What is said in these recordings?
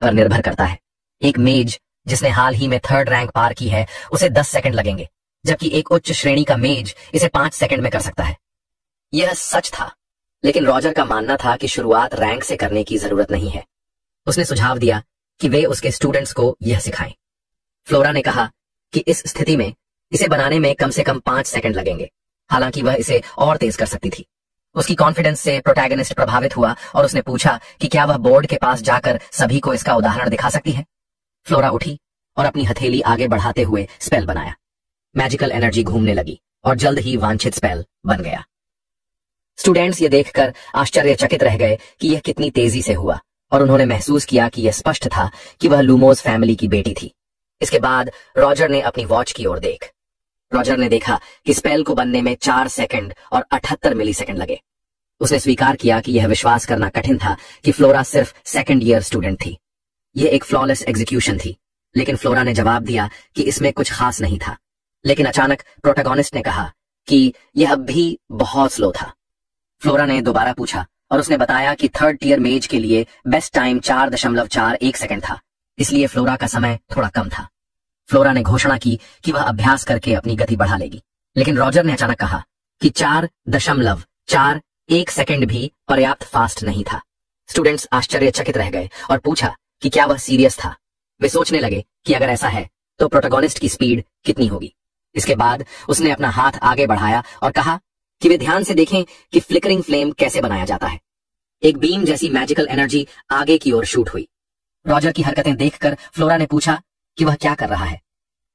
पर निर्भर करता है। एक मेज जिसने हाल ही में 3rd रैंक पार की है उसे 10 सेकंड लगेंगे, जबकि एक उच्च श्रेणी का मेज इसे 5 सेकंड में कर सकता है। यह सच था, लेकिन रॉजर का मानना था कि शुरुआत रैंक से करने की जरूरत नहीं है। उसने सुझाव दिया कि वे उसके स्टूडेंट्स को यह सिखाएं। फ्लोरा ने कहा कि इस स्थिति में इसे बनाने में कम से कम 5 सेकंड लगेंगे, हालांकि वह इसे और तेज कर सकती थी। उसकी कॉन्फिडेंस से प्रोटैगनिस्ट प्रभावित हुआ और उसने पूछा कि क्या वह बोर्ड के पास जाकर सभी को इसका उदाहरण दिखा सकती है। फ्लोरा उठी और अपनी हथेली आगे बढ़ाते हुए स्पेल बनाया। मैजिकल एनर्जी घूमने लगी और जल्द ही वांछित स्पेल बन गया। स्टूडेंट्स ये देखकर आश्चर्यचकित रह गए कि यह कितनी तेजी से हुआ, और उन्होंने महसूस किया कि यह स्पष्ट था कि वह लूमोस फैमिली की बेटी थी। इसके बाद रॉजर ने अपनी वॉच की ओर रॉजर ने देखा कि स्पेल को बनने में 4 सेकंड और 78 मिलीसेकंड लगे। उसने स्वीकार किया कि यह विश्वास करना कठिन था कि फ्लोरा सिर्फ 2nd ईयर स्टूडेंट थी। यह एक फ्लॉलेस एग्जीक्यूशन थी, लेकिन फ्लोरा ने जवाब दिया कि इसमें कुछ खास नहीं था। लेकिन अचानक प्रोटैगनिस्ट ने कहा कि यह अब भी बहुत स्लो था। फ्लोरा ने दोबारा पूछा और उसने बताया कि 3rd टियर मेज के लिए बेस्ट टाइम 4.41 सेकंड था, इसलिए फ्लोरा का समय थोड़ा कम था। फ्लोरा ने घोषणा की कि वह अभ्यास करके अपनी गति बढ़ा लेगी, लेकिन रॉजर ने अचानक कहा कि 4.41 सेकंड भी पर्याप्त फास्ट नहीं था। स्टूडेंट्स आश्चर्यचकित रह गए और पूछा कि क्या वह सीरियस था। वे सोचने लगे कि अगर ऐसा है तो प्रोटैगनिस्ट की स्पीड कितनी होगी। इसके बाद उसने अपना हाथ आगे बढ़ाया और कहा कि वे ध्यान से देखें कि फ्लिकरिंग फ्लेम कैसे बनाया जाता है। एक बीम जैसी मैजिकल एनर्जी आगे की ओर शूट हुई। रॉजर की हरकतें देखकर फ्लोरा ने पूछा कि वह क्या कर रहा है।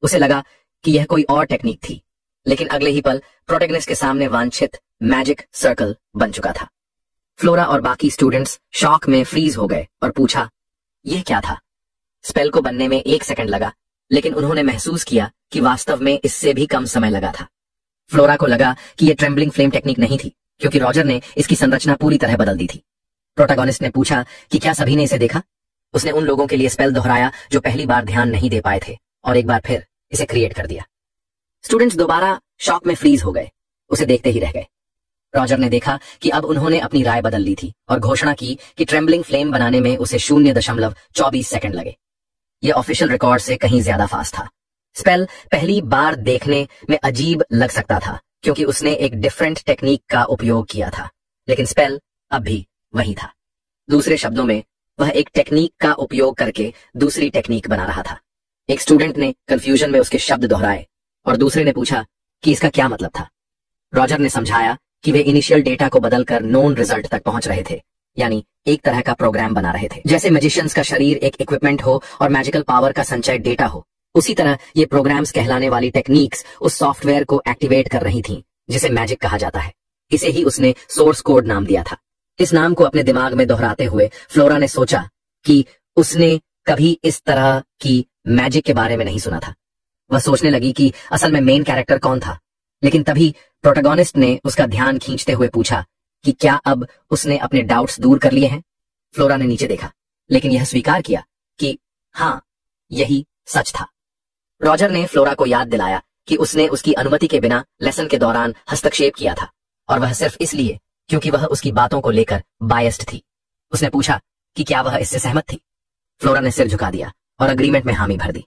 उसे लगा कि यह कोई और टेक्निक थी, लेकिन अगले ही पल प्रोटैगनिस्ट के सामने वांछित मैजिक सर्कल बन चुका था। फ्लोरा और बाकी स्टूडेंट्स शॉक में फ्रीज हो गए और पूछा यह क्या था। स्पेल को बनने में 1 सेकंड लगा, लेकिन उन्होंने महसूस किया कि वास्तव में इससे भी कम समय लगा था। फ्लोरा को लगा कि यह ट्रेम्बलिंग फ्लेम टेक्निक नहीं थी, क्योंकि रॉजर ने इसकी संरचना पूरी तरह बदल दी थी। प्रोटैगनिस्ट ने पूछा कि क्या सभी ने इसे देखा। उसने उन लोगों के लिए स्पेल दोहराया जो पहली बार ध्यान नहीं दे पाए थे, और एक बार फिर इसे क्रिएट कर दिया। स्टूडेंट्स दोबारा शॉक में फ्रीज हो गए, उसे देखते ही रह गए। रॉजर ने देखा कि अब उन्होंने अपनी राय बदल ली थी और घोषणा की कि ट्रेम्बलिंग फ्लेम बनाने में उसे 0.24 सेकंड लगे। यह ऑफिशियल रिकॉर्ड से कहीं ज्यादा फास्ट था। स्पेल पहली बार देखने में अजीब लग सकता था, क्योंकि उसने एक डिफरेंट टेक्निक का उपयोग किया था, लेकिन स्पेल अब भी वही था। दूसरे शब्दों में, वह एक टेक्निक का उपयोग करके दूसरी टेक्निक बना रहा था। एक स्टूडेंट ने कंफ्यूजन में उसके शब्द दोहराए और दूसरे ने पूछा कि इसका क्या मतलब था। रॉजर ने समझाया कि वे इनिशियल डेटा को बदलकर नोन रिजल्ट तक पहुंच रहे थे, यानी एक तरह का प्रोग्राम बना रहे थे। जैसे मैजिशियंस का शरीर एक इक्विपमेंट हो और मैजिकल पावर का संचय डेटा हो, उसी तरह ये प्रोग्राम्स कहलाने वाली टेक्निक्स उस सॉफ्टवेयर को एक्टिवेट कर रही थीं, जिसे मैजिक कहा जाता है। इसे ही उसने सोर्स कोड नाम दिया था। इस नाम को अपने दिमाग में दोहराते हुए फ्लोरा ने सोचा कि उसने कभी इस तरह की मैजिक के बारे में नहीं सुना था। वह सोचने लगी कि असल में मेन कैरेक्टर कौन था, लेकिन तभी प्रोटैगनिस्ट ने उसका ध्यान खींचते हुए पूछा कि क्या अब उसने अपने डाउट्स दूर कर लिए हैं। फ्लोरा ने नीचे देखा, लेकिन यह स्वीकार किया कि हाँ, यही सच था। रॉजर ने फ्लोरा को याद दिलाया कि उसने उसकी अनुमति के बिना लेसन के दौरान हस्तक्षेप किया था, और वह सिर्फ इसलिए क्योंकि वह उसकी बातों को लेकर बायस्ड थी। उसने पूछा कि क्या वह इससे सहमत थी। फ्लोरा ने सिर झुका दिया और अग्रीमेंट में हामी भर दी।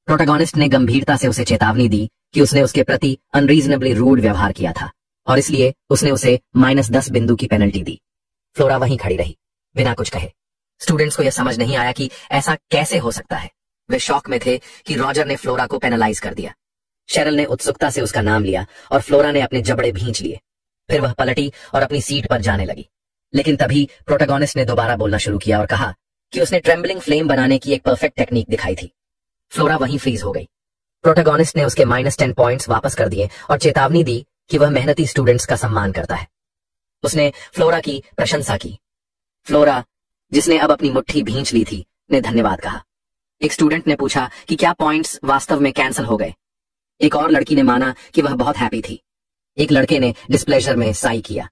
प्रोटैगनिस्ट ने गंभीरता से उसे चेतावनी दी कि उसने उसके प्रति अनरीजनेबली रूड व्यवहार किया था, और इसलिए उसने उसे -10 बिंदु की पेनल्टी दी। फ्लोरा वहीं खड़ी रही, बिना कुछ कहे। स्टूडेंट्स को यह समझ नहीं आया कि ऐसा कैसे हो सकता है। वे शॉक में थे कि रॉजर ने फ्लोरा को पेनलाइज कर दिया। शेरल ने उत्सुकता से उसका नाम लिया और फ्लोरा ने अपने जबड़े भींच लिए। फिर वह पलटी और अपनी सीट पर जाने लगी। लेकिन तभी प्रोटैगनिस्ट ने दोबारा बोलना शुरू किया और कहा कि उसने ट्रेम्बलिंग फ्लेम बनाने की एक परफेक्ट टेक्निक दिखाई थी। फ्लोरा वहीं फ्रीज हो गई। प्रोटैगनिस्ट ने उसके -10 पॉइंट्स वापस कर दिए और चेतावनी दी कि वह मेहनती स्टूडेंट्स का सम्मान करता है। उसने फ्लोरा की प्रशंसा की। फ्लोरा, जिसने अब अपनी मुट्ठी भींच ली थी, ने धन्यवाद कहा। एक स्टूडेंट ने पूछा कि क्या पॉइंट्स वास्तव में कैंसिल हो गए। एक और लड़की ने माना कि वह बहुत हैप्पी थी। एक लड़के ने डिस्प्लेजर में साई किया।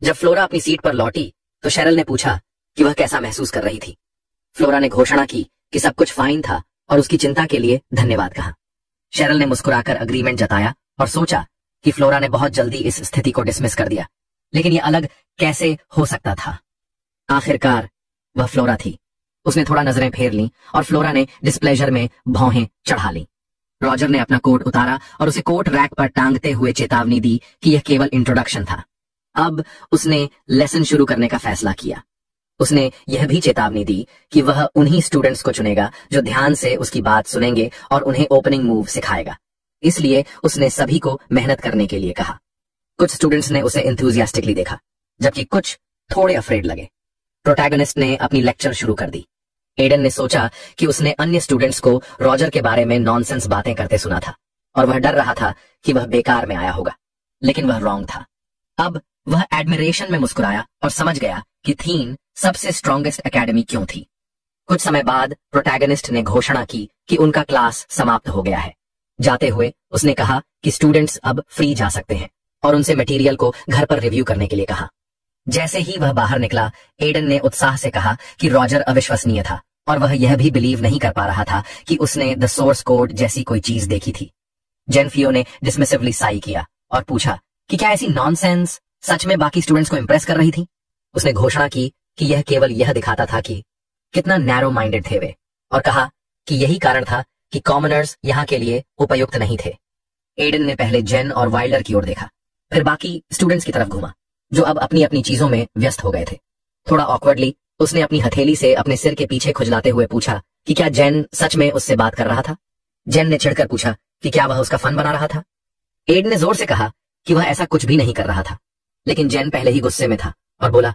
जब फ्लोरा अपनी सीट पर लौटी तो शेरल ने पूछा कि वह कैसा महसूस कर रही थी। फ्लोरा ने घोषणा की कि सब कुछ फाइन था और उसकी चिंता के लिए धन्यवाद कहा। शेरल ने मुस्कुराकर अग्रीमेंट जताया और सोचा कि फ्लोरा ने बहुत जल्दी इस स्थिति को डिसमिस कर दिया, लेकिन यह अलग कैसे हो सकता था। आखिरकार वह फ्लोरा थी। उसने थोड़ा नजरें फेर ली और फ्लोरा ने डिस्प्लेजर में भौहें चढ़ा ली। रॉजर ने अपना कोट उतारा और उसे कोट रैक पर टांगते हुए चेतावनी दी कि यह केवल इंट्रोडक्शन था। अब उसने लेसन शुरू करने का फैसला किया। उसने यह भी चेतावनी दी कि वह उन्हीं स्टूडेंट्स को चुनेगा जो ध्यान से उसकी बात सुनेंगे और उन्हें ओपनिंग मूव सिखाएगा। इसलिए उसने सभी को मेहनत करने के लिए कहा। कुछ स्टूडेंट्स ने उसे एंथुसियास्टिकली देखा, जबकि कुछ थोड़े अफ्रेड लगे। प्रोटैगनिस्ट ने अपनी लेक्चर शुरू कर दी। एडन ने सोचा कि उसने अन्य स्टूडेंट्स को रॉजर के बारे में नॉनसेंस बातें करते सुना था और वह डर रहा था कि वह बेकार में आया होगा, लेकिन वह रॉन्ग था। अब वह एडमिरेशन में मुस्कुराया और समझ गया कि थीन सबसे स्ट्रॉन्गेस्ट एकेडमी क्यों थी। कुछ समय बाद प्रोटैगनिस्ट ने घोषणा की कि उनका क्लास समाप्त हो गया है। जाते हुए उसने कहा कि स्टूडेंट्स अब फ्री जा सकते हैं और उनसे मटेरियल को घर पर रिव्यू करने के लिए कहा। जैसे ही वह बाहर निकला, एडन ने उत्साह से कहा कि रॉजर अविश्वसनीय था और वह यह भी बिलीव नहीं कर पा रहा था कि उसने द सोर्स कोड जैसी कोई चीज देखी थी। जेनफियो ने डिसमिसिवली साई किया और पूछा कि क्या ऐसी नॉनसेंस सच में बाकी स्टूडेंट्स को इंप्रेस कर रही थी। उसने घोषणा की कि यह केवल यह दिखाता था कि कितना नैरो माइंडेड थे वे, और कहा कि यही कारण था कि कॉमनर्स यहाँ के लिए उपयुक्त नहीं थे। एडन ने पहले जेन और वाइल्डर की ओर देखा, फिर बाकी स्टूडेंट्स की तरफ घूमा जो अब अपनी अपनी चीजों में व्यस्त हो गए थे। थोड़ा ऑकवर्डली उसने अपनी हथेली से अपने सिर के पीछे खुजलाते हुए पूछा कि क्या जेन सच में उससे बात कर रहा था। जेन ने चिढ़कर पूछा कि क्या वह उसका फन बना रहा था। एड ने जोर से कहा कि वह ऐसा कुछ भी नहीं कर रहा था, लेकिन जेन पहले ही गुस्से में था और बोला,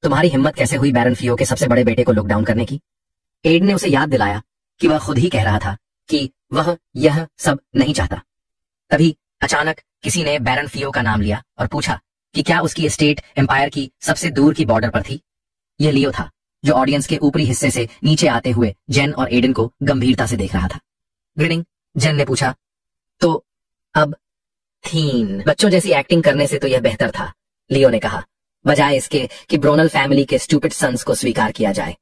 तुम्हारी हिम्मत कैसे हुई बैरन फियो के सबसे बड़े बेटे को लुक डाउन करने की। एड ने उसे याद दिलाया कि वह खुद ही कह रहा था कि वह यह सब नहीं चाहता। तभी अचानक किसी ने बैरन फियो का नाम लिया और पूछा कि क्या उसकी एस्टेट एम्पायर की सबसे दूर की बॉर्डर पर थी। यह लियो था, जो ऑडियंस के ऊपरी हिस्से से नीचे आते हुए जेन और एडन को गंभीरता से देख रहा था। ग्रिनिंग, जेन ने पूछा, तो अब थीन बच्चों जैसी एक्टिंग करने से तो यह बेहतर था, लियो ने कहा, बजाय इसके कि ब्रोनल फैमिली के स्टूपिड सन्स को स्वीकार किया जाए।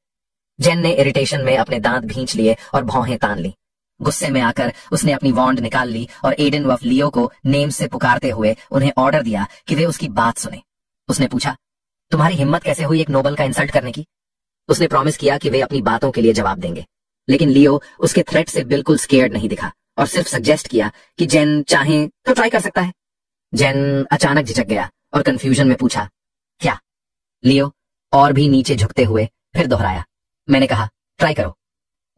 जेन ने इरिटेशन में अपने दांत भींच लिए और भौहें तान ली। गुस्से में आकर उसने अपनी वॉन्ड निकाल ली और एडन व लियो को नेम से पुकारते हुए उन्हें ऑर्डर दिया कि वे उसकी बात सुने। उसने पूछा, तुम्हारी हिम्मत कैसे हुई एक नोबल का इंसल्ट करने की। उसने प्रॉमिस किया कि वे अपनी बातों के लिए जवाब देंगे, लेकिन लियो उसके थ्रेट से बिल्कुल स्केयर्ड नहीं दिखा और सिर्फ सजेस्ट किया कि जेन चाहे तो ट्राई कर सकता है। जेन अचानक झिझक गया और कंफ्यूजन में पूछा, क्या। लियो और भी नीचे झुकते हुए फिर दोहराया, मैंने कहा ट्राई करो।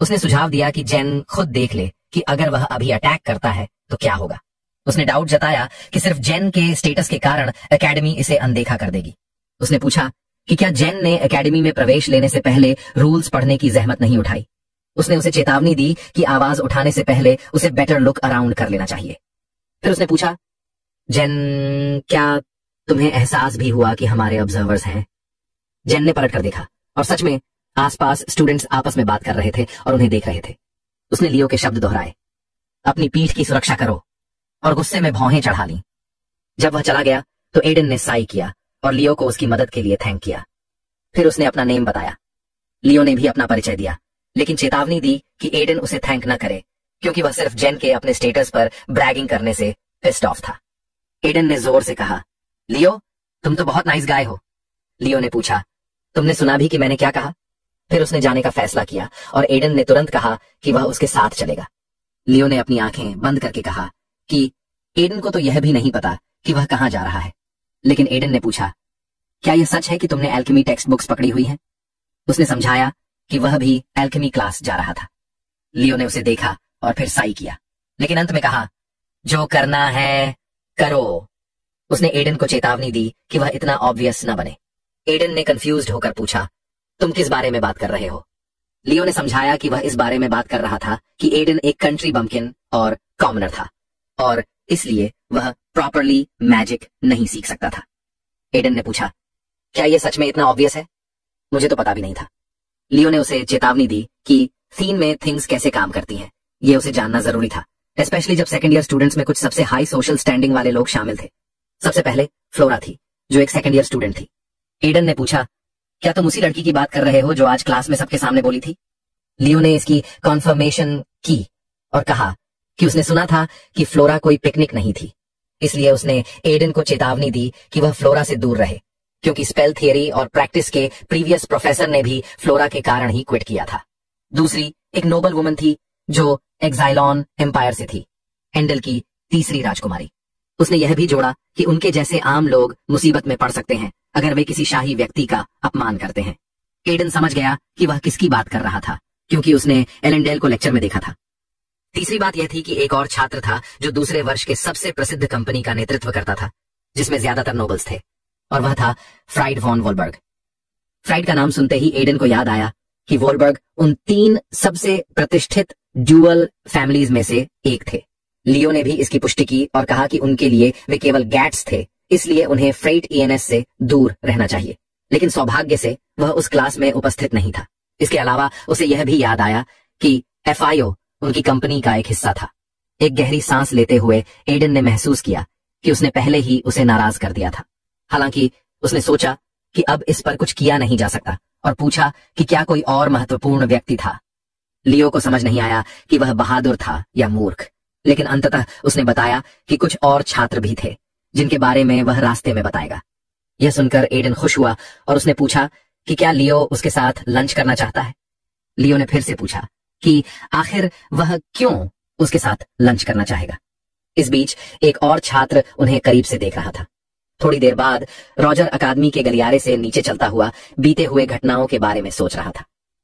उसने सुझाव दिया कि जेन खुद देख ले कि अगर वह अभी अटैक करता है तो क्या होगा। उसने डाउट जताया कि सिर्फ जेन के स्टेटस के कारण एकेडमी इसे अनदेखा कर देगी। उसने पूछा कि क्या जेन ने एकेडमी में प्रवेश लेने से पहले रूल्स पढ़ने की जहमत नहीं उठाई। उसने उसे चेतावनी दी कि आवाज उठाने से पहले उसे बेटर लुक अराउंड कर लेना चाहिए। फिर उसने पूछा, जेन क्या तुम्हें एहसास भी हुआ कि हमारे ऑब्जर्वर्स हैं। जेन ने पलट कर देखा और सच में आसपास स्टूडेंट्स आपस में बात कर रहे थे और उन्हें देख रहे थे। उसने लियो के शब्द दोहराए, अपनी पीठ की सुरक्षा करो, और गुस्से में भौहें चढ़ा ली। जब वह चला गया तो एडन ने साई किया और लियो को उसकी मदद के लिए थैंक किया। फिर उसने अपना नेम बताया। लियो ने भी अपना परिचय दिया, लेकिन चेतावनी दी कि एडन उसे थैंक न करे क्योंकि वह सिर्फ जेन के अपने स्टेटस पर ब्रैगिंग करने से पिस्ड ऑफ था। एडन ने जोर से कहा, लियो तुम तो बहुत नाइस गाय हो। लियो ने पूछा, तुमने सुना भी कि मैंने क्या कहा। फिर उसने जाने का फैसला किया और एडन ने तुरंत कहा कि वह उसके साथ चलेगा। लियो ने अपनी आंखें बंद करके कहा कि एडन को तो यह भी नहीं पता कि वह कहां जा रहा है। लेकिन एडन ने पूछा, क्या यह सच है कि तुमने एल्केमी टेक्स्ट बुक्स पकड़ी हुई हैं? उसने समझाया कि वह भी एल्केमी क्लास जा रहा था। लियो ने उसे देखा और फिर साई किया, लेकिन अंत में कहा, जो करना है करो। उसने एडन को चेतावनी दी कि वह इतना ऑब्वियस न बने। एडन ने कंफ्यूज्ड होकर पूछा, तुम किस बारे में बात कर रहे हो। लियो ने समझाया कि वह इस बारे में बात कर रहा था कि एडन एक कंट्री बम्पकिन और कॉमनर था और इसलिए वह प्रॉपरली मैजिक नहीं सीख सकता था। एडन ने पूछा, क्या यह सच में इतना ऑब्वियस है? मुझे तो पता भी नहीं था। लियो ने उसे चेतावनी दी कि सीन में थिंग्स कैसे काम करती हैं, यह उसे जानना जरूरी था, स्पेशली जब सेकंड ईयर स्टूडेंट्स में कुछ सबसे हाई सोशल स्टैंडिंग वाले लोग शामिल थे। सबसे पहले फ्लोरा थी, जो एक सेकंड ईयर स्टूडेंट थी। एडन ने पूछा, क्या तुम उसी लड़की की बात कर रहे हो जो आज क्लास में सबके सामने बोली थी? लियो ने इसकी कॉन्फर्मेशन की और कहा कि उसने सुना था कि फ्लोरा कोई पिकनिक नहीं थी, इसलिए उसने एडन को चेतावनी दी कि वह फ्लोरा से दूर रहे क्योंकि स्पेल थियरी और प्रैक्टिस के प्रीवियस प्रोफेसर ने भी फ्लोरा के कारण ही क्विट किया था। दूसरी एक नोबल वुमन थी जो एक्साइलॉन एम्पायर से थी, एंडल की तीसरी राजकुमारी। उसने यह भी जोड़ा कि उनके जैसे आम लोग मुसीबत में पड़ सकते हैं अगर वे किसी शाही व्यक्ति का अपमान करते हैं। एडन समझ गया कि वह किसकी बात कर रहा था, क्योंकि उसने एलेंडेल को लेक्चर में देखा था। तीसरी बात यह थी कि एक और छात्र था जो दूसरे वर्ष के सबसे प्रसिद्ध कंपनी का नेतृत्व करता था, जिसमें ज्यादातर नोबल्स थे, और वह था फ्राइड वॉन वॉलबर्ग। फ्राइड का नाम सुनते ही एडन को याद आया कि वॉलबर्ग उन 3 सबसे प्रतिष्ठित ड्यूअल फैमिलीज में से एक थे। लियो ने भी इसकी पुष्टि की और कहा कि उनके लिए वे केवल गैट्स थे, इसलिए उन्हें फ्रेट ईएनएस से दूर रहना चाहिए। लेकिन सौभाग्य से वह उस क्लास में उपस्थित नहीं था। इसके अलावा उसे यह भी याद आया कि एफआईओ उनकी कंपनी का एक हिस्सा था। एक गहरी सांस लेते हुए एडन ने महसूस किया कि उसने पहले ही उसे नाराज कर दिया था। हालांकि उसने सोचा कि अब इस पर कुछ किया नहीं जा सकता और पूछा कि क्या कोई और महत्वपूर्ण व्यक्ति था। लियो को समझ नहीं आया कि वह बहादुर था या मूर्ख, लेकिन अंततः उसने बताया कि कुछ और छात्र भी थे जिनके बारे में वह रास्ते में बताएगा। यह सुनकर एडन खुश हुआ और उसने पूछा कि क्या लियो उसके साथ लंच करना चाहता है। लियो ने फिर से पूछा कि आखिर वह क्यों उसके साथ लंच करना चाहेगा। इस बीच एक और छात्र उन्हें करीब से देख रहा था। थोड़ी देर बाद रॉजर अकादमी के गलियारे से नीचे चलता हुआ बीते हुए घटनाओं के बारे में सोच रहा था।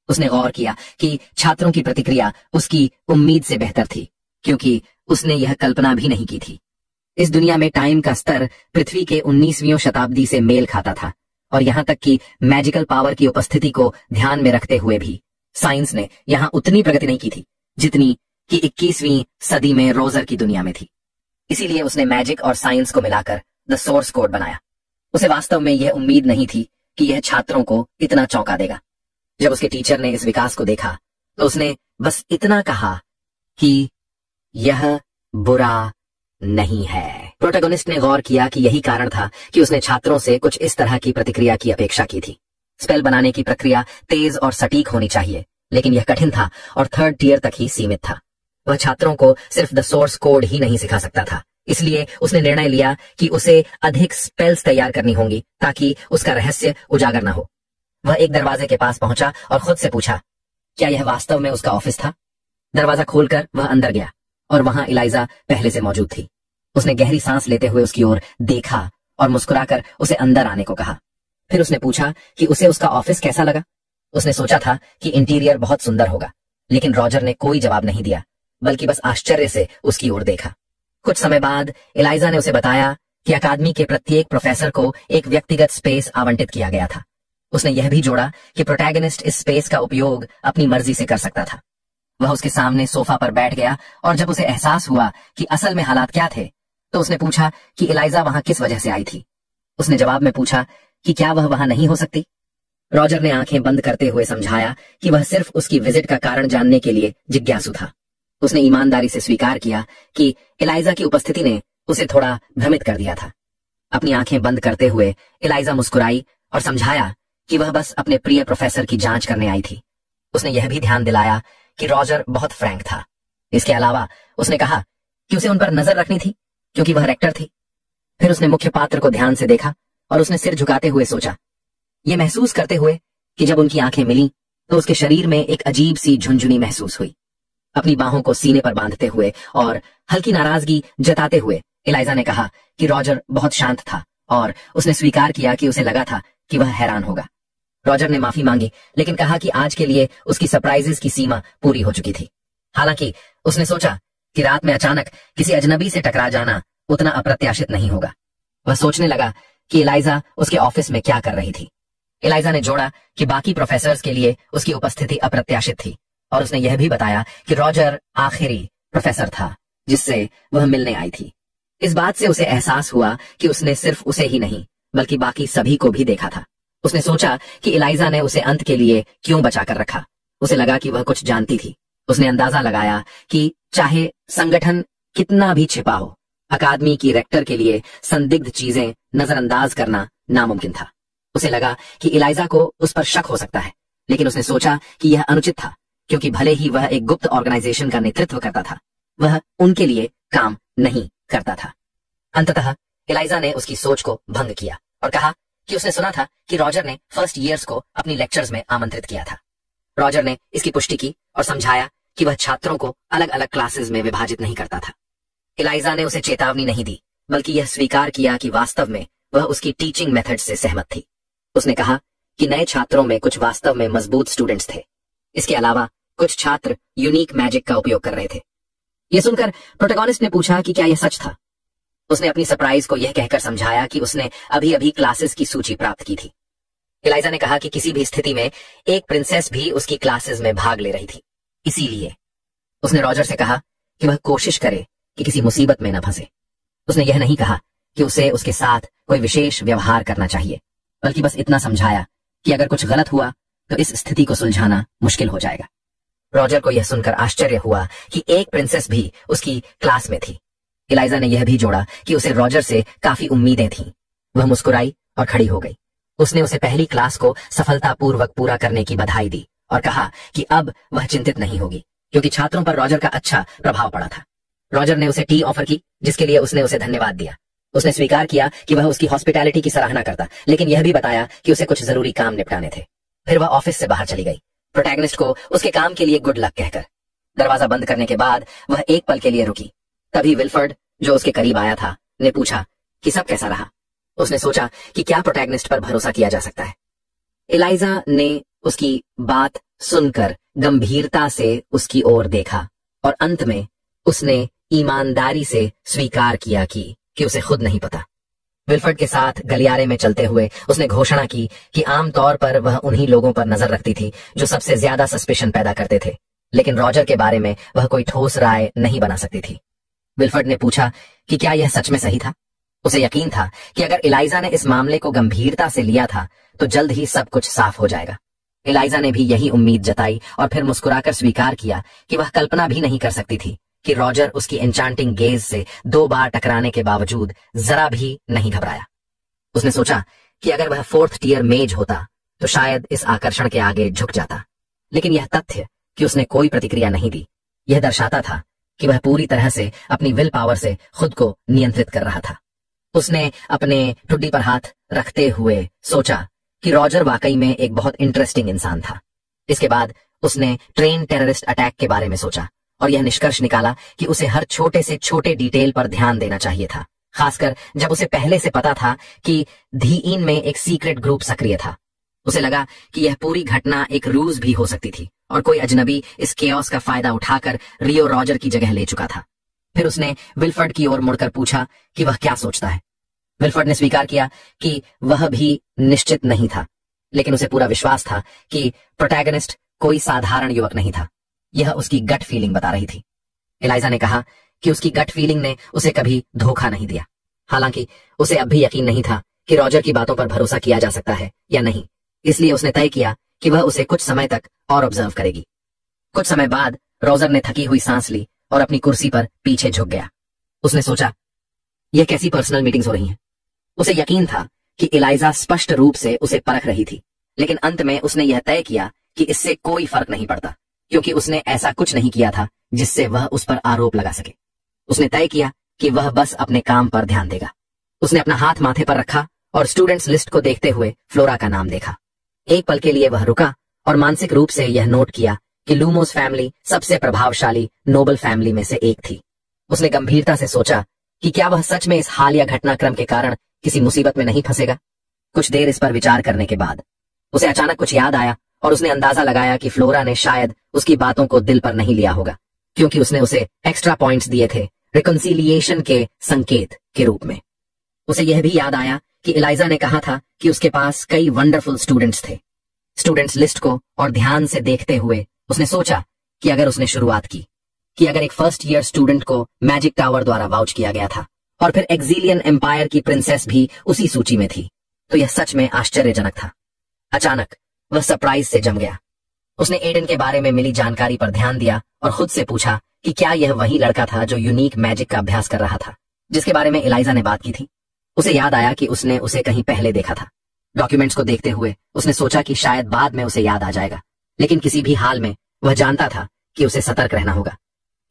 उसने गौर किया कि छात्रों की प्रतिक्रिया उसकी उम्मीद से बेहतर थी, क्योंकि उसने यह कल्पना भी नहीं की थी। इस दुनिया में टाइम का स्तर पृथ्वी के 19वीं शताब्दी से मेल खाता था, और यहां तक कि मैजिकल पावर की उपस्थिति को ध्यान में रखते हुए भी साइंस ने यहां उतनी प्रगति नहीं की थी जितनी कि 21वीं सदी में रोजर की दुनिया में थी। इसीलिए उसने मैजिक और साइंस को मिलाकर द सोर्स कोड बनाया। उसे वास्तव में यह उम्मीद नहीं थी कि यह छात्रों को इतना चौंका देगा। जब उसके टीचर ने इस विकास को देखा तो उसने बस इतना कहा कि यह बुरा नहीं है। प्रोटैगनिस्ट ने गौर किया कि यही कारण था कि उसने छात्रों से कुछ इस तरह की प्रतिक्रिया की अपेक्षा की थी। स्पेल बनाने की प्रक्रिया तेज और सटीक होनी चाहिए, लेकिन यह कठिन था और 3rd टियर तक ही सीमित था। वह छात्रों को सिर्फ द सोर्स कोड ही नहीं सिखा सकता था, इसलिए उसने निर्णय लिया कि उसे अधिक स्पेल्स तैयार करनी होंगी ताकि उसका रहस्य उजागर न हो। वह एक दरवाजे के पास पहुंचा और खुद से पूछा, क्या यह वास्तव में उसका ऑफिस था? दरवाजा खोलकर वह अंदर गया और वहां इलाइजा पहले से मौजूद थी। उसने गहरी सांस लेते हुए उसकी ओर देखा और मुस्कुराकर उसे अंदर आने को कहा। फिर उसने पूछा कि उसे उसका ऑफिस कैसा लगा। उसने सोचा था कि इंटीरियर बहुत सुंदर होगा, लेकिन रॉजर ने कोई जवाब नहीं दिया, बल्कि बस आश्चर्य से उसकी ओर देखा। कुछ समय बाद इलाइजा ने उसे बताया कि अकादमी के प्रत्येक प्रोफेसर को एक व्यक्तिगत स्पेस आवंटित किया गया था। उसने यह भी जोड़ा कि प्रोटैगनिस्ट इस स्पेस का उपयोग अपनी मर्जी से कर सकता था। वह उसके सामने सोफा पर बैठ गया और जब उसे एहसास हुआ कि असल में हालात क्या थे, तो उसने पूछा कि इलाइजा वहां किस वजह से आई थी। उसने जवाब में पूछा कि क्या वह वहां नहीं हो सकती। रॉजर ने आंखें बंद करते हुए समझाया कि वह सिर्फ उसकी विजिट का कारण जानने के लिए जिज्ञासु था। उसने ईमानदारी से स्वीकार किया कि इलाइजा की उपस्थिति ने उसे थोड़ा भ्रमित कर दिया था। अपनी आंखें बंद करते हुए इलाइजा मुस्कुराई और समझाया कि वह बस अपने प्रिय प्रोफेसर की जांच करने आई थी। उसने यह भी ध्यान दिलाया कि रॉजर बहुत फ्रैंक था। इसके अलावा उसने कहा कि उसे उन पर नजर रखनी थी क्योंकि वह रेक्टर थी। फिर उसने मुख्य पात्र को ध्यान से देखा और उसने सिर झुकाते हुए सोचा, यह महसूस करते हुए कि जब उनकी आंखें मिली तो उसके शरीर में एक अजीब सी झुंझुनी महसूस हुई। अपनी बाहों को सीने पर बांधते हुए और हल्की नाराजगी जताते हुए इलाइजा ने कहा कि रॉजर बहुत शांत था और उसने स्वीकार किया कि उसे लगा था कि वह हैरान होगा। रॉजर ने माफी मांगी, लेकिन कहा कि आज के लिए उसकी सरप्राइजेस की सीमा पूरी हो चुकी थी। हालांकि उसने सोचा कि रात में अचानक किसी अजनबी से टकरा जाना उतना अप्रत्याशित नहीं होगा। वह सोचने लगा कि इलाइजा उसके ऑफिस में क्या कर रही थी। इलाइजा ने जोड़ा कि बाकी प्रोफेसर्स के लिए उसकी उपस्थिति अप्रत्याशित थी और उसने यह भी बताया कि रॉजर आखिरी प्रोफेसर था जिससे वह मिलने आई थी। इस बात से उसे एहसास हुआ कि उसने सिर्फ उसे ही नहीं बल्कि बाकी सभी को भी देखा था। उसने सोचा कि इलाइजा ने उसे अंत के लिए क्यों बचा कर रखा। उसे लगा कि वह कुछ जानती थी। उसने अंदाजा लगाया कि चाहे संगठन कितना भी छिपा हो, अकादमी की रेक्टर के लिए संदिग्ध चीजें नजरअंदाज करना नामुमकिन था। उसे लगा कि इलाइजा को उस पर शक हो सकता है, लेकिन उसने सोचा कि यह अनुचित था क्योंकि भले ही वह एक गुप्त ऑर्गेनाइजेशन का नेतृत्व करता था, वह उनके लिए काम नहीं करता था। अंततः इलाइजा ने उसकी सोच को भंग किया और कहा कि उसने सुना था कि रॉजर ने फर्स्ट ईयर्स को अपनी लेक्चर्स में आमंत्रित किया था। रॉजर ने इसकी पुष्टि की और समझाया कि वह छात्रों को अलग अलग क्लासेस में विभाजित नहीं करता था। इलाइजा ने उसे चेतावनी नहीं दी, बल्कि यह स्वीकार किया कि वास्तव में वह उसकी टीचिंग मेथड से सहमत थी। उसने कहा कि नए छात्रों में कुछ वास्तव में मजबूत स्टूडेंट्स थे। इसके अलावा कुछ छात्र यूनिक मैजिक का उपयोग कर रहे थे। यह सुनकर प्रोटैगनिस्ट ने पूछा कि क्या यह सच था। उसने अपनी सरप्राइज को यह कहकर समझाया कि उसने अभी अभी क्लासेस की सूची प्राप्त की थी। इलाइजा ने कहा कि किसी भी स्थिति में एक प्रिंसेस भी उसकी क्लासेस में भाग ले रही थी, इसीलिए उसने रॉजर से कहा कि वह कोशिश करे कि किसी मुसीबत में न फंसे। उसने यह नहीं कहा कि उसे उसके साथ कोई विशेष व्यवहार करना चाहिए, बल्कि बस इतना समझाया कि अगर कुछ गलत हुआ तो इस स्थिति को सुलझाना मुश्किल हो जाएगा। रॉजर को यह सुनकर आश्चर्य हुआ कि एक प्रिंसेस भी उसकी क्लास में थी। इलाइजा ने यह भी जोड़ा कि उसे रॉजर से काफी उम्मीदें थीं। वह मुस्कुराई और खड़ी हो गई। उसने उसे पहली क्लास को सफलतापूर्वक पूरा करने की बधाई दी और कहा कि अब वह चिंतित नहीं होगी, क्योंकि छात्रों पर रॉजर का अच्छा प्रभाव पड़ा था। रॉजर ने उसे टी ऑफर की, जिसके लिए उसने उसे धन्यवाद दिया। उसने स्वीकार किया कि वह उसकी हॉस्पिटैलिटी की सराहना करता, लेकिन यह भी बताया कि उसे कुछ जरूरी काम निपटाने थे। फिर वह ऑफिस से बाहर चली गई, प्रोटैगनिस्ट को उसके काम के लिए गुड लक कहकर। दरवाजा बंद करने के बाद वह एक पल के लिए रुकी। तभी विल्फर्ड, जो उसके करीब आया था, ने पूछा कि सब कैसा रहा। उसने सोचा कि क्या प्रोटैगनिस्ट पर भरोसा किया जा सकता है। इलाइजा ने उसकी बात सुनकर गंभीरता से उसकी ओर देखा और अंत में उसने ईमानदारी से स्वीकार किया कि उसे खुद नहीं पता। विल्फर्ड के साथ गलियारे में चलते हुए उसने घोषणा की कि आमतौर पर वह उन्हीं लोगों पर नजर रखती थी जो सबसे ज्यादा सस्पिशन पैदा करते थे, लेकिन रॉजर के बारे में वह कोई ठोस राय नहीं बना सकती थी। विल्फर्ड ने पूछा कि क्या यह सच में सही था। उसे यकीन था कि अगर इलाइजा ने इस मामले को गंभीरता से लिया था तो जल्द ही सब कुछ साफ हो जाएगा। इलाइजा ने भी यही उम्मीद जताई और फिर मुस्कुराकर स्वीकार किया कि वह कल्पना भी नहीं कर सकती थी कि रॉजर उसकी एन्चांटिंग गेज से 2 बार टकराने के बावजूद जरा भी नहीं घबराया। उसने सोचा कि अगर वह 4th टियर मेज होता तो शायद इस आकर्षण के आगे झुक जाता, लेकिन यह तथ्य कि उसने कोई प्रतिक्रिया नहीं दी, यह दर्शाता था कि वह पूरी तरह से अपनी विल पावर से खुद को नियंत्रित कर रहा था। उसने अपने ठुड्डी पर हाथ रखते हुए सोचा कि रॉजर वाकई में एक बहुत इंटरेस्टिंग इंसान था। इसके बाद उसने ट्रेन टेररिस्ट अटैक के बारे में सोचा और यह निष्कर्ष निकाला कि उसे हर छोटे से छोटे डिटेल पर ध्यान देना चाहिए था, खासकर जब उसे पहले से पता था कि धीइन में एक सीक्रेट ग्रुप सक्रिय था। उसे लगा कि यह पूरी घटना एक रूज भी हो सकती थी और कोई अजनबी इस केओस का फायदा उठाकर रियो रॉजर की जगह ले चुका था। फिर उसने विल्फर्ड की ओर मुड़कर पूछा कि वह क्या सोचता है। विल्फर्ड ने स्वीकार किया कि वह भी निश्चित नहीं था, लेकिन उसे पूरा विश्वास था कि प्रोटैगनिस्ट कोई साधारण युवक नहीं था। यह उसकी गट फीलिंग बता रही थी। इलाइजा ने कहा कि उसकी गट फीलिंग ने उसे कभी धोखा नहीं दिया। हालांकि उसे अब भी यकीन नहीं था कि रॉजर की बातों पर भरोसा किया जा सकता है या नहीं, इसलिए उसने तय किया कि वह उसे कुछ समय तक और ऑब्जर्व करेगी। कुछ समय बाद रॉजर ने थकी हुई सांस ली और अपनी कुर्सी पर पीछे झुक गया। उसने सोचा, यह कैसी पर्सनल मीटिंग्स हो रही हैं? उसे यकीन था कि इलाइजा स्पष्ट रूप से उसे परख रही थी, लेकिन अंत में उसने यह तय किया कि इससे कोई फर्क नहीं पड़ता, क्योंकि उसने ऐसा कुछ नहीं किया था जिससे वह उस पर आरोप लगा सके। उसने तय किया कि वह बस अपने काम पर ध्यान देगा। उसने अपना हाथ माथे पर रखा और स्टूडेंट्स लिस्ट को देखते हुए फ्लोरा का नाम देखा। एक पल के लिए वह रुका और मानसिक रूप से यह नोट किया कि लूमोस फैमिली सबसे प्रभावशाली नोबल फैमिली में से एक थी। उसने गंभीरता से सोचा कि क्या वह सच में इस हालिया घटनाक्रम के कारण किसी मुसीबत में नहीं फंसेगा। कुछ देर इस पर विचार करने के बाद उसे अचानक कुछ याद आया और उसने अंदाजा लगाया कि फ्लोरा ने शायद उसकी बातों को दिल पर नहीं लिया होगा, क्योंकि उसने उसे एक्स्ट्रा पॉइंट्स दिए थे रिकंसिलिएशन के संकेत के रूप में। उसे यह भी याद आया कि इलाइजा ने कहा था कि उसके पास कई वंडरफुल स्टूडेंट्स थे। स्टूडेंट्स लिस्ट को और ध्यान से देखते हुए उसने सोचा कि अगर उसने शुरुआत की कि अगर एक 1st ईयर स्टूडेंट को मैजिक टावर द्वारा वाउच किया गया था और फिर एक्सिलियन एम्पायर की प्रिंसेस भी उसी सूची में थी, तो यह सच में आश्चर्यजनक था। अचानक वह सरप्राइज से जम गया। उसने एडन के बारे में मिली जानकारी पर ध्यान दिया और खुद से पूछा कि क्या यह वही लड़का था जो यूनिक मैजिक का अभ्यास कर रहा था, जिसके बारे में इलाइजा ने बात की थी। उसे याद आया कि उसने उसे कहीं पहले देखा था। डॉक्यूमेंट्स को देखते हुए उसने सोचा कि शायद बाद में उसे याद आ जाएगा, लेकिन किसी भी हाल में वह जानता था कि उसे सतर्क रहना होगा,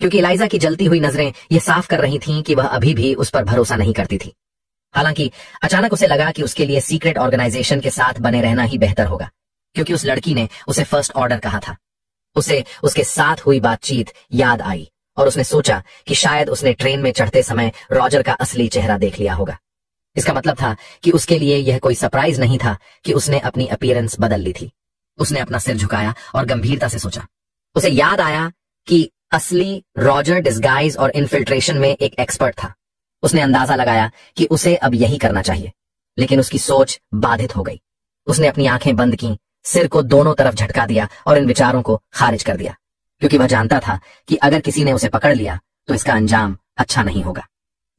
क्योंकि इलाइजा की जलती हुई नजरें यह साफ कर रही थीं कि वह अभी भी उस पर भरोसा नहीं करती थी। हालांकि अचानक उसे लगा कि उसके लिए सीक्रेट ऑर्गेनाइजेशन के साथ बने रहना ही बेहतर होगा, क्योंकि उस लड़की ने उसे फर्स्ट ऑर्डर कहा था। उसे उसके साथ हुई बातचीत याद आई और उसने सोचा कि शायद उसने ट्रेन में चढ़ते समय रॉजर का असली चेहरा देख लिया होगा। इसका मतलब था कि उसके लिए यह कोई सरप्राइज नहीं था कि उसने अपनी अपीयरेंस बदल ली थी। उसने अपना सिर झुकाया और गंभीरता से सोचा। उसे याद आया कि असली रॉजर डिस्गाइज और इन्फिल्ट्रेशन में एक एक्सपर्ट था। उसने अंदाजा लगाया कि उसे अब यही करना चाहिए, लेकिन उसकी सोच बाधित हो गई। उसने अपनी आंखें बंद की, सिर को दोनों तरफ झटका दिया और इन विचारों को खारिज कर दिया, क्योंकि वह जानता था कि अगर किसी ने उसे पकड़ लिया तो इसका अंजाम अच्छा नहीं होगा।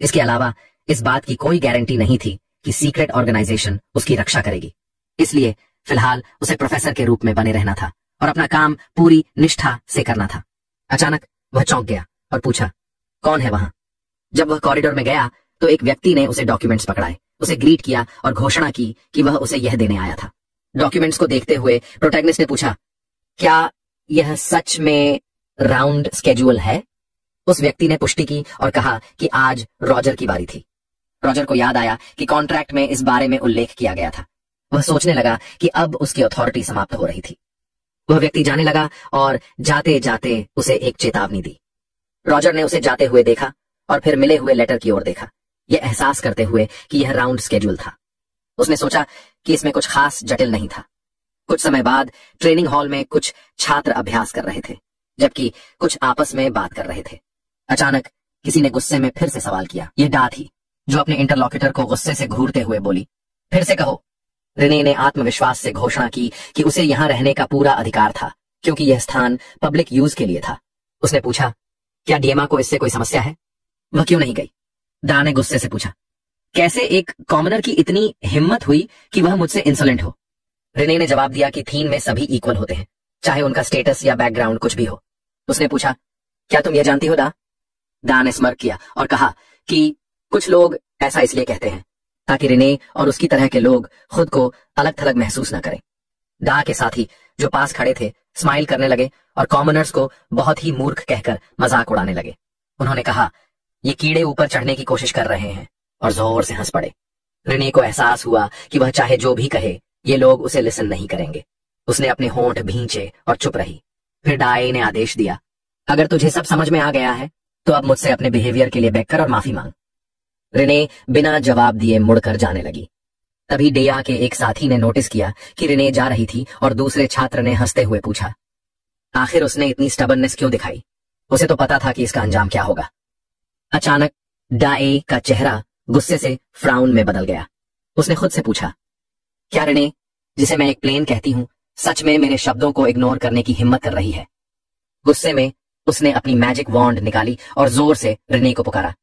इसके अलावा इस बात की कोई गारंटी नहीं थी कि सीक्रेट ऑर्गेनाइजेशन उसकी रक्षा करेगी। इसलिए फिलहाल उसे प्रोफेसर के रूप में बने रहना था और अपना काम पूरी निष्ठा से करना था। अचानक वह चौंक गया और पूछा, कौन है वहां? जब वह कॉरिडोर में गया तो एक व्यक्ति ने उसे डॉक्यूमेंट्स पकड़ाए, उसे ग्रीट किया और घोषणा की कि वह उसे यह देने आया था। डॉक्यूमेंट्स को देखते हुए प्रोटैगनिस्ट ने पूछा, क्या यह सच में राउंड स्केड्यूल है? उस व्यक्ति ने पुष्टि की और कहा कि आज रॉजर की बारी थी। रॉजर को याद आया कि कॉन्ट्रैक्ट में इस बारे में उल्लेख किया गया था। वह सोचने लगा कि अब उसकी अथॉरिटी समाप्त हो रही थी। वह व्यक्ति जाने लगा और जाते जाते उसे एक चेतावनी दी। रॉजर ने उसे जाते हुए देखा और फिर मिले हुए लेटर की ओर देखा, यह एहसास करते हुए कि यह राउंड स्केड्यूल था। उसने सोचा कि इसमें कुछ खास जटिल नहीं था। कुछ समय बाद ट्रेनिंग हॉल में कुछ छात्र अभ्यास कर रहे थे, जबकि कुछ आपस में बात कर रहे थे। अचानक किसी ने गुस्से में फिर से सवाल किया। यह डा थी, जो अपने इंटरलॉक्यूटर को गुस्से से घूरते हुए बोली, फिर से कहो। रिने ने आत्मविश्वास से घोषणा की कि उसे यहां रहने का पूरा अधिकार था, क्योंकि यह स्थान पब्लिक यूज के लिए था। उसने पूछा, क्या डिएमा को इससे कोई समस्या है? वह क्यों नहीं गई? डा ने गुस्से से पूछा। कैसे एक कॉमनर की इतनी हिम्मत हुई कि वह मुझसे इंसोलेंट हो? रिने ने जवाब दिया कि थीन में सभी इक्वल होते हैं, चाहे उनका स्टेटस या बैकग्राउंड कुछ भी हो। उसने पूछा, क्या तुम यह जानती हो डा? डा ने स्मर्क किया और कहा कि कुछ लोग ऐसा इसलिए कहते हैं ताकि रिने और उसकी तरह के लोग खुद को अलग थलग महसूस न करें। डा के साथी जो पास खड़े थे स्माइल करने लगे और कॉमनर्स को बहुत ही मूर्ख कहकर मजाक उड़ाने लगे। उन्होंने कहा, ये कीड़े ऊपर चढ़ने की कोशिश कर रहे हैं, और जोर से हंस पड़े। रिने को एहसास हुआ कि वह चाहे जो भी कहे, ये लोग उसे लिसन नहीं करेंगे। उसने अपने होंठ भींचे और चुप रही। फिर डाई ने आदेश दिया, अगर तुझे सब समझ में आ गया है तो अब मुझसे अपने बिहेवियर के लिए बैक कर और माफी मांग। रिने बिना जवाब दिए मुड़कर जाने लगी। तभी डेया के एक साथी ने नोटिस किया कि रिने जा रही थी और दूसरे छात्र ने हंसते हुए पूछा, आखिर उसने इतनी स्टबर्ननेस क्यों दिखाई? उसे तो पता था कि इसका अंजाम क्या होगा। अचानक डाए का चेहरा गुस्से से फ्राउन में बदल गया। उसने खुद से पूछा, क्या रिने, जिसे मैं एक प्लेन कहती हूं, सच में मेरे शब्दों को इग्नोर करने की हिम्मत कर रही है? गुस्से में उसने अपनी मैजिक वॉन्ड निकाली और जोर से रिने को पुकारा,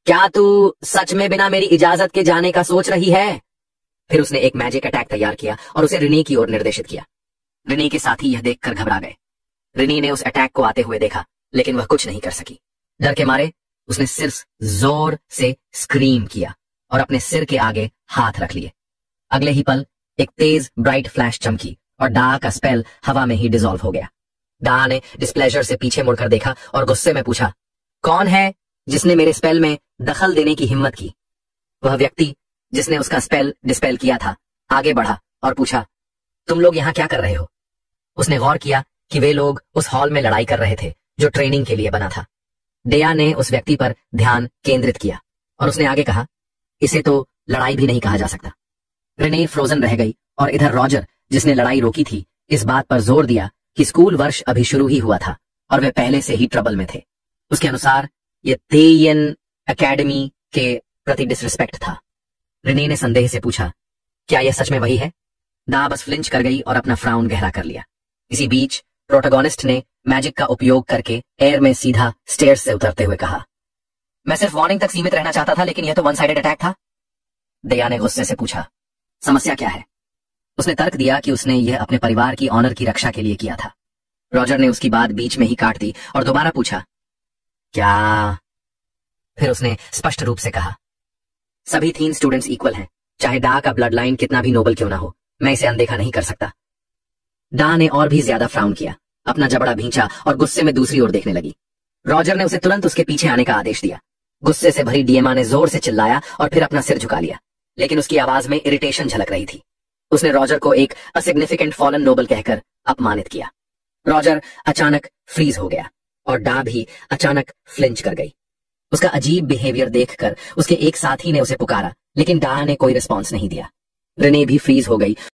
क्या तू सच में बिना मेरी इजाजत के जाने का सोच रही है? फिर उसने एक मैजिक अटैक तैयार किया और उसे रिने की ओर निर्देशित किया। रिने के साथी यह देखकर घबरा गए। रिने ने उस अटैक को आते हुए देखा, लेकिन वह कुछ नहीं कर सकी। डर के मारे उसने सिर्फ जोर से स्क्रीम किया और अपने सिर के आगे हाथ रख लिए। अगले ही पल एक तेज ब्राइट फ्लैश चमकी और डा का स्पेल हवा में ही डिसॉल्व हो गया। डा ने डिस्प्लेजर से पीछे मुड़कर देखा और गुस्से में पूछा, कौन है जिसने मेरे स्पेल में दखल देने की हिम्मत की? वह व्यक्ति जिसने उसका स्पेल डिस्पेल किया था आगे बढ़ा और पूछा, तुम लोग यहां क्या कर रहे हो? उसने गौर किया कि वे लोग उस हॉल में लड़ाई कर रहे थे जो ट्रेनिंग के लिए बना था। डेया ने उस व्यक्ति पर ध्यान केंद्रित किया और उसने आगे कहा, इसे तो लड़ाई भी नहीं कहा जा सकता। रिने फ्रोजन रह गई और इधर रॉजर, जिसने लड़ाई रोकी थी, इस बात पर जोर दिया कि स्कूल वर्ष अभी शुरू ही हुआ था और वे पहले से ही ट्रबल में थे। उसके अनुसार यह तेयन एकेडमी के प्रति डिसरिस्पेक्ट था। रिने ने संदेह से पूछा, क्या यह सच में वही है? डा बस फ्लिंच कर गई और अपना फ्राउन गहरा कर लिया। इसी बीच प्रोटोगोनिस्ट ने मैजिक का उपयोग करके एयर में सीधा स्टेयर्स से उतरते हुए कहा, मैं सिर्फ वार्निंग तक सीमित रहना चाहता था, लेकिन यह तो वन साइडेड अटैक था। डेया ने गुस्से से पूछा, समस्या क्या है? उसने तर्क दिया कि उसने यह अपने परिवार की ऑनर की रक्षा के लिए किया था। रॉजर ने उसकी बात बीच में ही काट दी और दोबारा पूछा, क्या? फिर उसने स्पष्ट रूप से कहा, सभी 3 स्टूडेंट्स इक्वल हैं, चाहे डा का ब्लड लाइन कितना भी नोबल क्यों ना हो। मैं इसे अनदेखा नहीं कर सकता। डा ने और भी ज्यादा फ्राउन किया, अपना जबड़ा भींचा और गुस्से में दूसरी ओर देखने लगी। रॉजर ने उसे तुरंत उसके पीछे आने का आदेश दिया। गुस्से से भरी डीएमआ ने जोर से चिल्लाया और फिर अपना सिर झुका लिया, लेकिन उसकी आवाज में इरिटेशन झलक रही थी। उसने रॉजर को एक असिग्निफिकेंट फॉलन नोबल कहकर अपमानित किया। रॉजर अचानक फ्रीज हो गया और डा भी अचानक फ्लिंच कर गई। उसका अजीब बिहेवियर देखकर उसके एक साथी ने उसे पुकारा, लेकिन डा ने कोई रिस्पॉन्स नहीं दिया। रेने भी फ्रीज हो गई